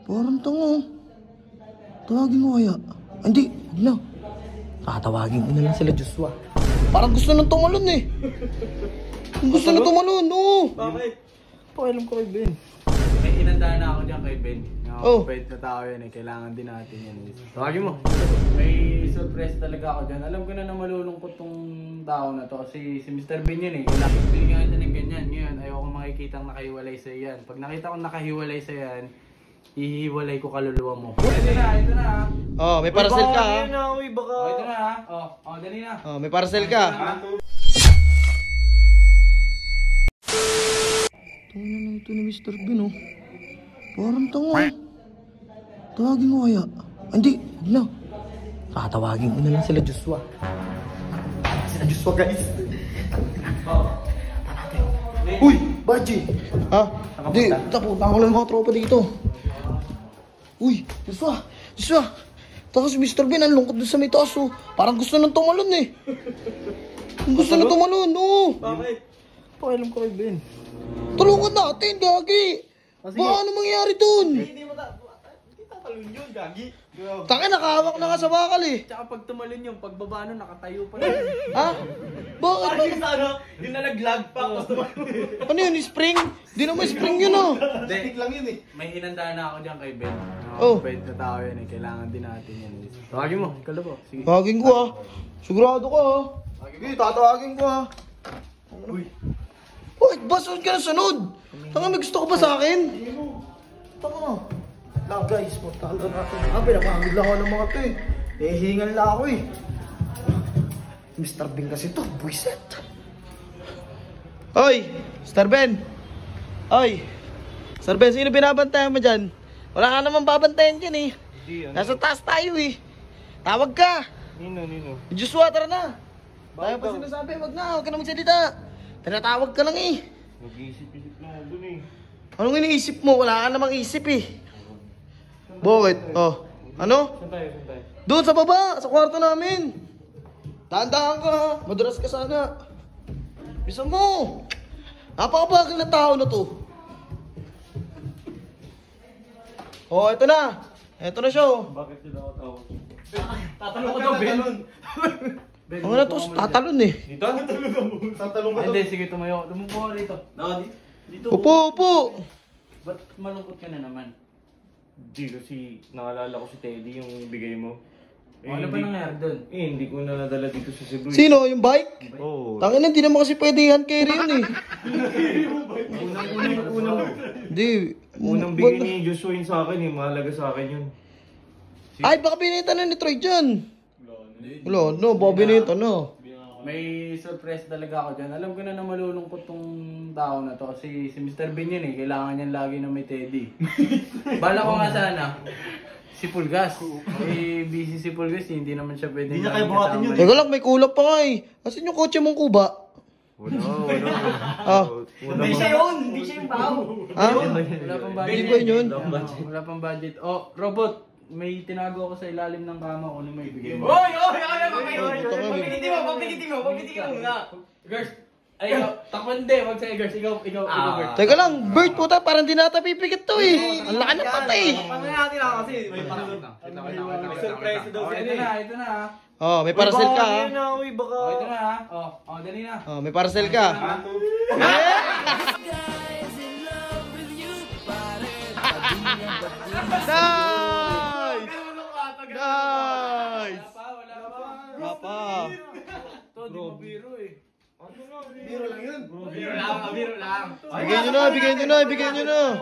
Parang tango. Tawagin mo kaya? Hindi, huwag na. Tatawagin ko na lang sila Joshua. Parang gusto nang tumalon eh. Gusto na tumalon, oo. Bakit? Pakialam ko kay Ben. May inandaan na ako dyan kay Ben. Oh. Bait na tao yan eh. Kailangan din natin yan. Tawagin mo. May surprise talaga ako dyan. Alam ko na malulungkot tong tao na to. Kasi si Mr. Ben yan eh. Kailangan binigyan natin ng ganyan. Ngayon, ayoko makikitang nakahiwalay sa yan. Pag nakita ko nakahiwalay sa yan, hihiwalay ko kaluluwa mo. Ito na. Oh, may parcel ka ha. Ito na ha. Dali na. Oh, may parcel ka. Tunay na ito ni Mr. Ben oh. Parang tango. Tawagin mo kaya? Hindi, huwag na. Tatawagin ko na lang sila Joshua. Sila Joshua guys. Uy, Baji! Ha? Hindi, tapunta ko lang mga tropa dito. Uy, Joshua! Joshua! Tapos Mr. Ben, ang lungkot doon sa may taas oh. Parang gusto nang tumalon eh. Gusto nang tumalon, oo. Bakit? Pakialam ko kay Ben. Tulungan natin, Gagi! Baka ano mangyari dun? Hindi tatalon yun, Gagi. Taka, nakahawak na nga sa bakal eh. Tsaka pag tumalon yung pagbaba nun, nakatayo pa rin. Ha? Bakit? Parang sa ano, yung nalaglag pa. Ano yun, spring? Di naman spring yun oh. Stick lang yun eh. May hinandaan na ako dyan kay Ben. Oh. Bait na tao yan eh. Kailangan din natin yan eh. Tawagin mo, ikaw po. Sige. Tawagin ko ah. Sigurado ka ah. Sige, tatawagin ko ah. Uy. Bakit ba? Sunod ka na sunod? Tanga, may gusto ko ba sa akin? Tanga. Lang guys, puntahan ka natin. Pinapagod lang ako ng mga to eh. Hihingan lang ako eh. Mr. Ben kasi to, buiset. Oy, Mr. Ben. Oy. Mr. Ben, sino binabantayan mo dyan? Wala ka naman babantayan dyan eh. Nasa taas tayo eh. Tawag ka. Nino. Joshua, tara na. Tayo pa sinasabi, wag na magsalita. Tinatawag ka lang eh. Nag-iisip-isip na ako dun eh. Anong iniisip mo? Wala ka namang isip eh. Bakit? Oh. Ano? Saan tayo? Doon sa baba, sa kwarto namin. Tandaan ka ha. Madulas ka sana. Bisa mo. Napakabagal na tao na to. Oh, eto na. Eto na siya oh. Bakit sila ako tawag? Tatanong ko daw, Ben. Ang na to, tatalon eh. Dito? Tatalong ka daw. Hindi, sige, tumayo. Lumupo ka dito. Dito. Upo. Ba't malungkot ka na naman? Hindi kasi naalala ko si Teddy yung bigay mo. Ano ba nangyari doon? Hindi ko na nadala dito sa Cebu. Sino? Yung bike? Oo. Tangin na, hindi naman kasi pwede hand carry yun eh. Unang bigay ni Joshua yun sa akin eh. Mahalaga sa akin yun. Ay, baka binita na ni Troy dyan. Wala, no, baka binita na. May surprise talaga ako dyan. Alam ko na malulungkot tong tao na to kasi si Mr. Ben yun eh. Kailangan niyan lagi na may Teddy. Bala ko nga sana. Si Pulgas. Busy si Pulgas eh. Hindi naman siya pwede. Hindi niya kayo buhatin yun. Teka lang, may kulap pa nga eh. Asan yung kotse mong kuba? Wala. Ah. Hindi siya yun! Hindi siya yung bao! Ha? Wala pang budget. Hindi ba yun? Wala pang budget. Oh, robot! May tinago ako sa ilalim ng kama ko. Ano may bigay mo? Pagpigitin mo muna. Girls, ay ikaw, takpan din. Wag sa'yo, girls. Ikaw, Bert. Teka lang, Bert puta, parang di nata pipikit to eh. Ang laki na patay. Paano natin lang kasi? May surprise daw siya. Ito na. Oh, may parcel ka ha. Ito na ha. Dali na. Oh, may parcel ka. Nice! Nice! Wala pa. Ito, di mo biro eh. Biro lang yun. Biro lang. Bigyan nyo na.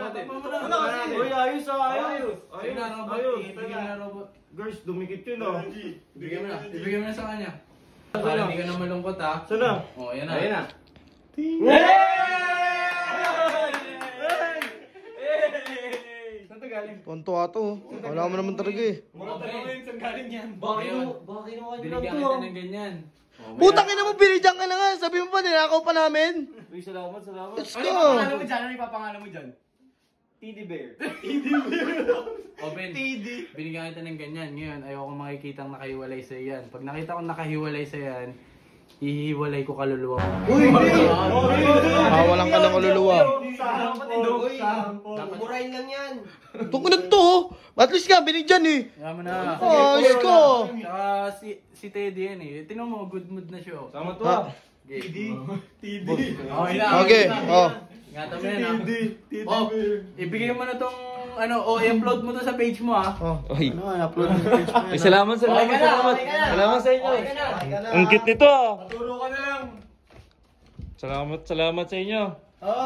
Uy, ayos ah, ayos. Ayun na, robot. Ibigay na, robot. Girls, dumikit yun ah. Ibigay mo na sa kanya. Para hindi ka na malungkot ha. Sana? Oh, ayan na. Ayan na. Saan to galing? Tonto ato. Wala mo naman talaga eh. Mga tanongin saan galing yan. Bakit Binigyan kita ng ganyan. Putang ina mo, binidyan ka na nga. Sabi mo pa, ninakaw pa namin. Uy, salamat. Let's Ano go. ipapangalan mo dyan? Ano ipapangalan mo dyan? Teddy Bear. O Ben, binigyan kita ng ganyan. Ngayon, ayoko makikitang nakahiwalay sa yan. Pag nakita ko nakahiwalay sa yan, Hihiwalay ko kaluluwa mo. Uy, hindi! Walang ka ng kaluluwa. Murahin lang yan. Tungkol na to, at least nga, binigyan eh. Kaya mo na. Ayos ko. Saka si Teddy yan eh. Tinan mo, good mood na siya. Sama to ah. TD. Okay, Okay. oh. Ingatan mo yan ha. Ibigay mo na tong i-upload mo to sa page mo ha. Ay. I-upload mo sa page mo yan. Salamat. Salamat sa inyo. Ang cute nito ah. Turo ka na lang. Salamat sa inyo.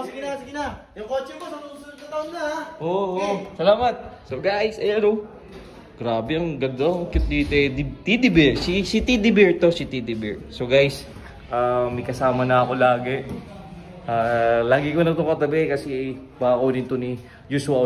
Sige na. Yung kotse mo sa susunod na taon na ha. Oo. Salamat. So guys, ayan o. Grabe, ang ganda. Ang cute ni Teddy Bear. Si Teddy Bear to, si Teddy Bear. So guys, may kasama na ako lagi. Lagi ko na itong katabi kasi baka kunin to ni Joshua.